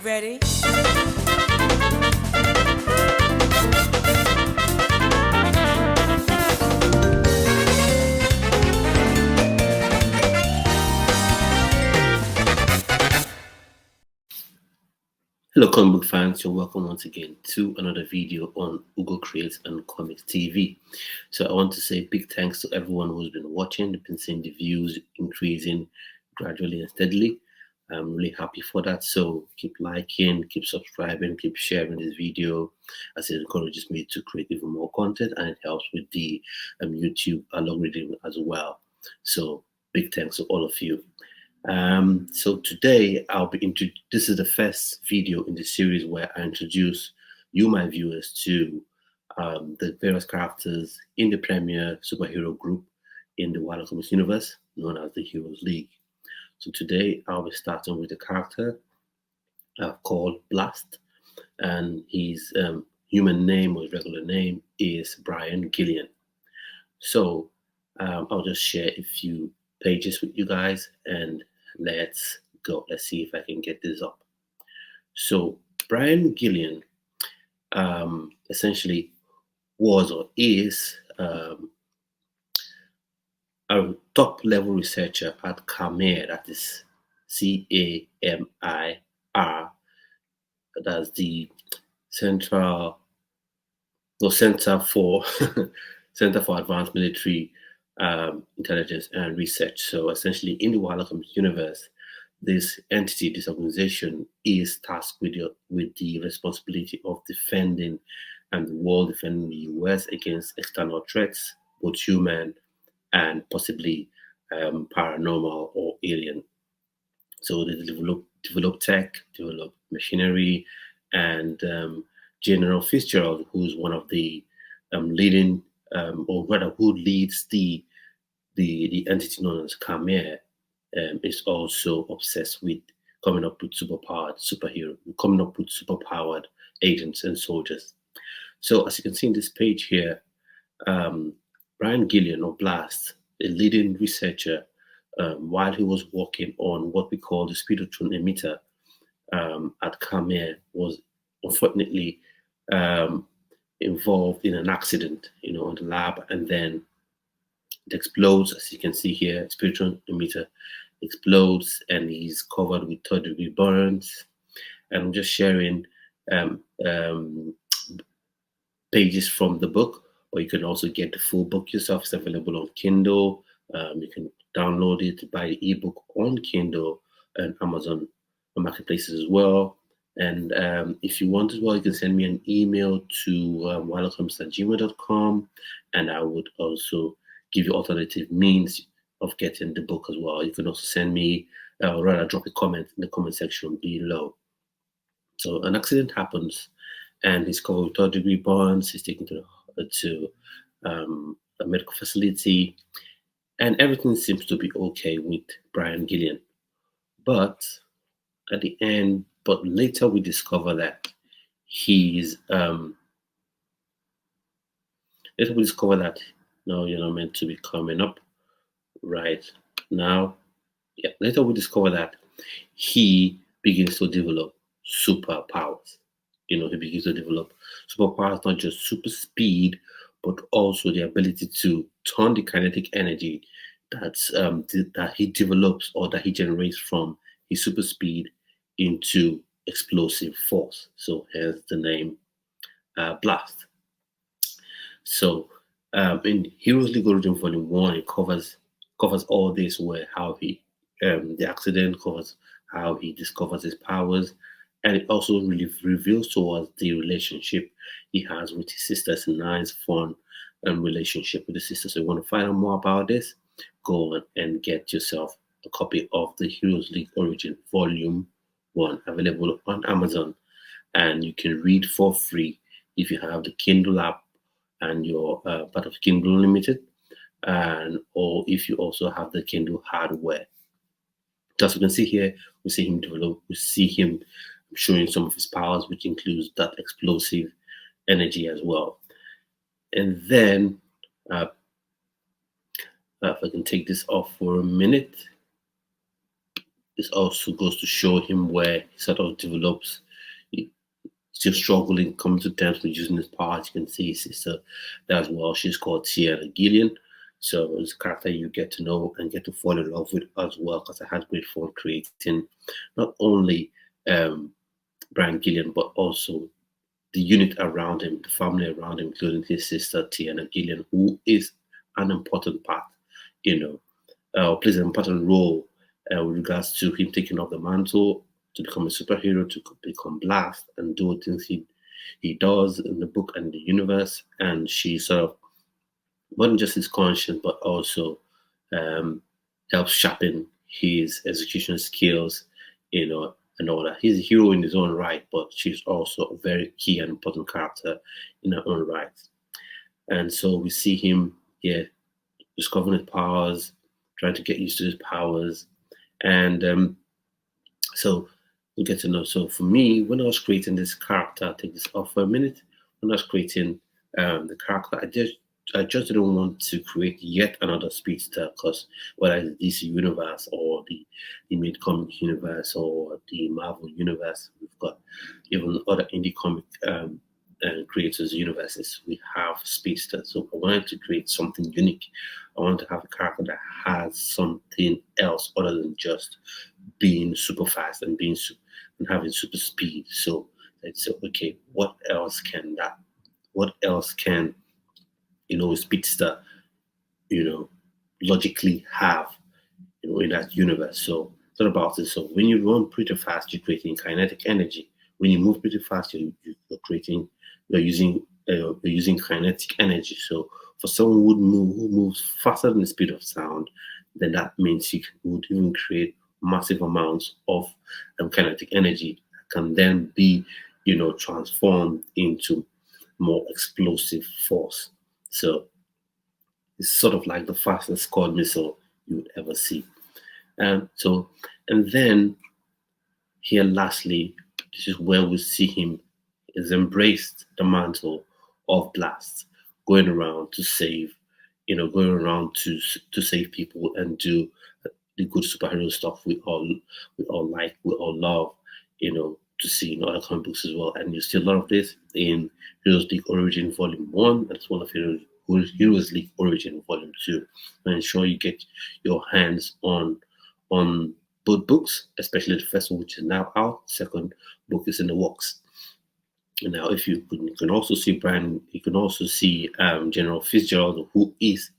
Ready? Hello comic book fans, you're welcome once again to another video on Ugo Creates and Comics TV. So I want to say big thanks to everyone who's been watching. You've been seeing the views increasing gradually and steadily. I'm really happy for that. So keep liking, keep subscribing, keep sharing this video as it encourages me to create even more content, and it helps with the YouTube algorithm as well. So big thanks to all of you. So today this is the first video in the series where I introduce you, my viewers, to the various characters in the premier superhero group in the Wild Comics universe, known as the Heroes League. So today I'll be starting with a character called Blast, and his human name or his regular name is Brian Gillian. So I'll just share a few pages with you guys and let's go. Let's see if I can get this up. So Brian Gillian essentially was or is a top level researcher at CAMIR, that is CAMIR, that's the Center for Center for Advanced Military Intelligence and Research. So essentially, in the Wild Comics universe, this entity, this organization, is tasked with the responsibility of defending and the world, defending the US against external threats, both human and possibly paranormal or alien. So they develop tech, develop machinery, and General Fitzgerald, who's one of the leading, or rather, who leads the entity known as CAMIR, is also obsessed with coming up with superpowered agents and soldiers. So as you can see in this page here, Brian Gillian, or Blast, a leading researcher, while he was working on what we call the Speedotron emitter at CAMIR, was unfortunately involved in an accident, in the lab, and then it explodes. As you can see here, Speedotron emitter explodes, and he's covered with third-degree burns. And I'm just sharing pages from the book, but you can also get the full book yourself. It's available on Kindle. You can download it, buy the ebook on Kindle and Amazon marketplaces as well. And if you want as well, you can send me an email to wildcomics@gmail.com, and I would also give you alternative means of getting the book as well. You can also send me, or rather drop a comment in the comment section below. So an accident happens, and he's covered with third-degree burns. He's taken to a medical facility, and everything seems to be okay with Brian Gillian. But at the end, later we discover that no, you're not meant to be coming up right now. Yeah, later we discover that he begins to develop superpowers. He begins to develop superpowers, not just super speed, but also the ability to turn the kinetic energy that he develops or that he generates from his super speed into explosive force. So hence the name Blast. So in Heroes League Origin Volume 1, it covers all this, where how he the accident covers how he discovers his powers, and it also really reveals to us the relationship he has with his sister. It's a nice, fun relationship with his sister. So you want to find out more about this, go on and get yourself a copy of the Heroes League Origin Volume 1, available on Amazon, and you can read for free if you have the Kindle app and you're part of Kindle Unlimited, or if you also have the Kindle hardware. As you can see here, we see him showing some of his powers, which includes that explosive energy as well. And then, if I can take this off for a minute. this also goes to show him where he sort of develops. He's still struggling, coming to terms with using his powers. You can see his sister there as well. She's called Tierra Gillian. So it's a character you get to know and get to fall in love with as well, because I had great fun creating not only um, Brian Gillian, but also the unit around him, the family around him, including his sister Tiana Gillian, who is an important part, you know, plays an important role with regards to him taking up the mantle to become a superhero, to become Blast and do things he does in the book and the universe. And she sort of wasn't just his conscience, but also um, helps sharpen his execution skills, and all that. He's a hero in his own right, but she's also a very key and important character in her own right. And so we see him here discovering his powers, trying to get used to his powers, and so we get to know. So for me, when I was creating this character, I'll take this off for a minute. When I was creating the character, I just didn't want to create yet another speedster, because whether it's DC universe or the mid comic universe or the Marvel universe, we've got even other indie comic creators universes. We have speedsters, so I wanted to create something unique. I wanted to have a character that has something else other than just being super fast and and having super speed. So I said, okay, what else can that? What else can a speedster, you know, logically have, in that universe? So it's all about it. So when you run pretty fast, you're creating kinetic energy. When you move pretty fast, you're creating, you're using kinetic energy. So for someone who moves faster than the speed of sound, then that means you would even create massive amounts of kinetic energy that can then be, transformed into more explosive force. So it's sort of like the fastest squad missile you would ever see. So, and then here, lastly, this is where we see him is embraced the mantle of Blast, going around to save, going around to save people and do the good superhero stuff we all like, we all love, to see in other comic books as well. And you see a lot of this in Heroes League Origin Volume 1 as well as Heroes League Origin Volume 2. And ensure you get your hands on both books, especially the first one, which is now out. Second book is in the works. Now, if you can also see Brian, you can also see General Fitzgerald, who is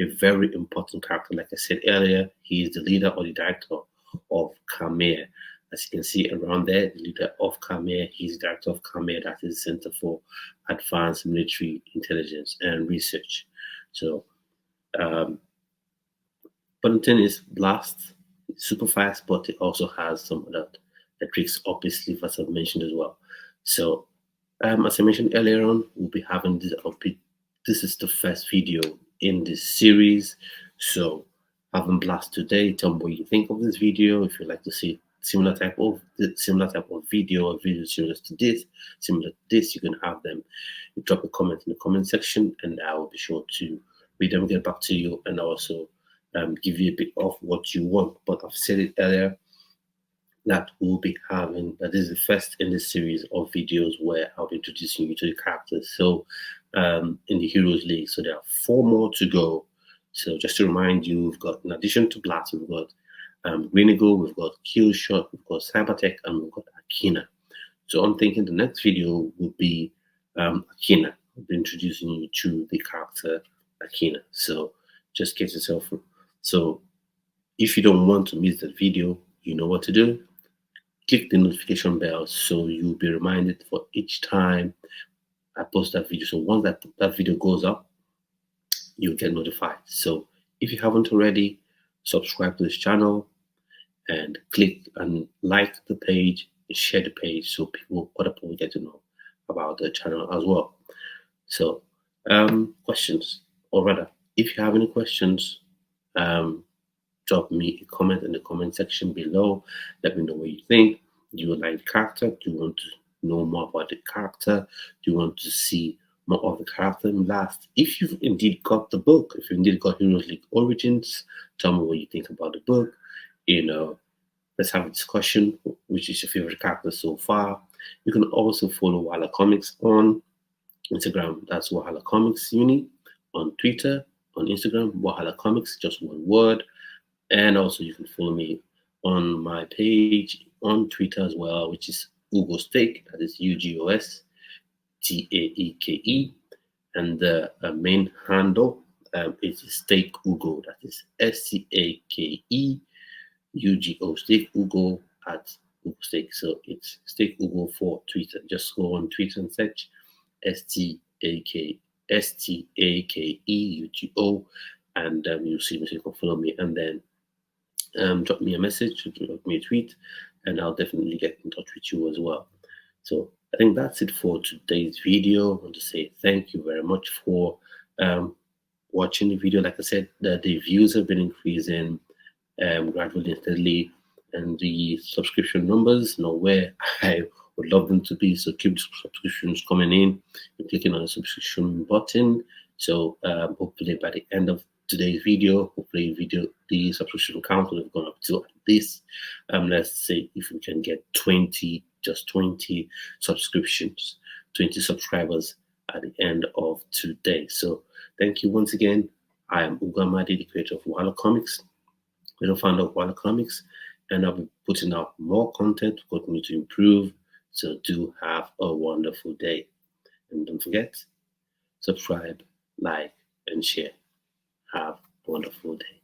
a very important character. Like I said earlier, he is the leader or the director of Khmer. As you can see around there, the leader of Khmer, he's the director of Khmer, that is the Center for Advanced Military Intelligence and Research. So, but the thing is, Blast is super fast, but it also has some other tricks up his sleeve, as I've mentioned as well. So, as I mentioned earlier on, we'll be having this update. This is the first video in this series. So, having Blast today. Tell me what you think of this video. If you'd like to see similar type of video or video similar to this, you can have them. You drop a comment in the comment section, and I will be sure to read them, get back to you, and also give you a bit of what you want. But I've said it earlier that we'll be having, that is the first in this series of videos where I'll be introducing you to the characters. So in the Heroes League, so there are 4 more to go. So just to remind you, we've got, in addition to Blast, we've got Green Eagle, we've got Killshot, we've got Cybertech, and we've got Akina. So I'm thinking the next video would be Akina. I'll be introducing you to the character Akina. So just get yourself. So if you don't want to miss that video, you know what to do. Click the notification bell so you'll be reminded for each time I post that video. So once that video goes up, you'll get notified. So if you haven't already, subscribe to this channel and click and like the page and share the page so other people get to know about the channel as well. So questions, or rather, if you have any questions, drop me a comment in the comment section below. Let me know what you think. Do you like the character? Do you want to know more about the character? Do you want to see more of the character in Blast? If you've indeed got the book, if you indeed got Heroes League Origins, tell me what you think about the book. Let's have a discussion. Which is your favorite character so far? You can also follow Wahala Comics on Instagram. That's Wahala Comics Uni. On Twitter, on Instagram, Wahala Comics, just one word. And also you can follow me on my page on Twitter as well, which is Ugo Steak. That is UGOSTAEKE. And the main handle is Steak Ugo. That is STAKEUGO. Steak Ugo at Ugo Steak. So it's Steak Ugo for Twitter. Just go on Twitter and search STAKEUGO, and you'll see me. So you can follow me, and then drop me a message, drop me a tweet, and I'll definitely get in touch with you as well. So I think that's it for today's video. I want to say thank you very much for watching the video. Like I said, the views have been increasing gradually and steadily, and the subscription numbers know where I would love them to be. So keep the subscriptions coming in. You're clicking on the subscription button. So hopefully by the end of today's video, hopefully the subscription count will have gone up to at least let's say if we can get 20 subscriptions, 20 subscribers at the end of today. So thank you once again. I am Ugo Amadi, the creator of Wahala Comics, the founder of Wahala Comics, and I'll be putting out more content to continue to improve. So do have a wonderful day, and don't forget, subscribe, like, and share. Have a wonderful day.